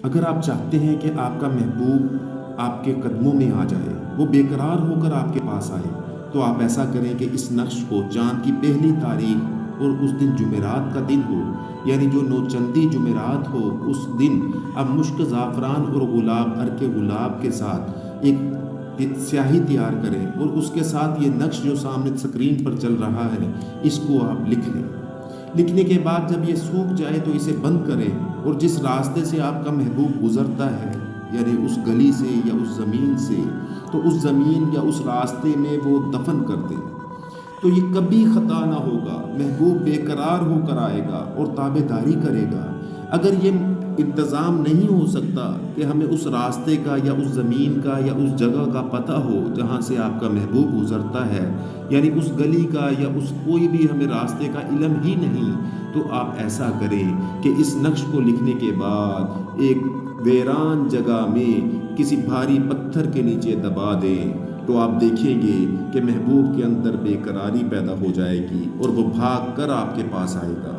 اگر آپ چاہتے ہیں کہ آپ کا محبوب آپ کے قدموں میں آ جائے، وہ بے قرار ہو کر آپ کے پاس آئے، تو آپ ایسا کریں کہ اس نقش کو چاند کی پہلی تاریخ اور اس دن جمعرات کا دن ہو، یعنی جو نوچندی جمعرات ہو، اس دن آپ مشک زعفران اور گلاب، عرق گلاب کے ساتھ ایک سیاہی تیار کریں، اور اس کے ساتھ یہ نقش جو سامنے اسکرین پر چل رہا ہے اس کو آپ لکھ لیں۔ لکھنے کے بعد جب یہ سوکھ جائے تو اسے بند کریں، اور جس راستے سے آپ کا محبوب گزرتا ہے، یعنی اس گلی سے یا اس زمین سے، تو اس زمین یا اس راستے میں وہ دفن کر دیں۔ تو یہ کبھی خطا نہ ہوگا، محبوب بے قرار ہو کر آئے گا اور تابع داری کرے گا۔ اگر یہ انتظام نہیں ہو سکتا کہ ہمیں اس راستے کا یا اس زمین کا یا اس جگہ کا پتہ ہو جہاں سے آپ کا محبوب گزرتا ہے، یعنی اس گلی کا یا اس کوئی بھی ہمیں راستے کا علم ہی نہیں، تو آپ ایسا کریں کہ اس نقش کو لکھنے کے بعد ایک ویران جگہ میں کسی بھاری پتھر کے نیچے دبا دیں، تو آپ دیکھیں گے کہ محبوب کے اندر بے قراری پیدا ہو جائے گی اور وہ بھاگ کر آپ کے پاس آئے گا۔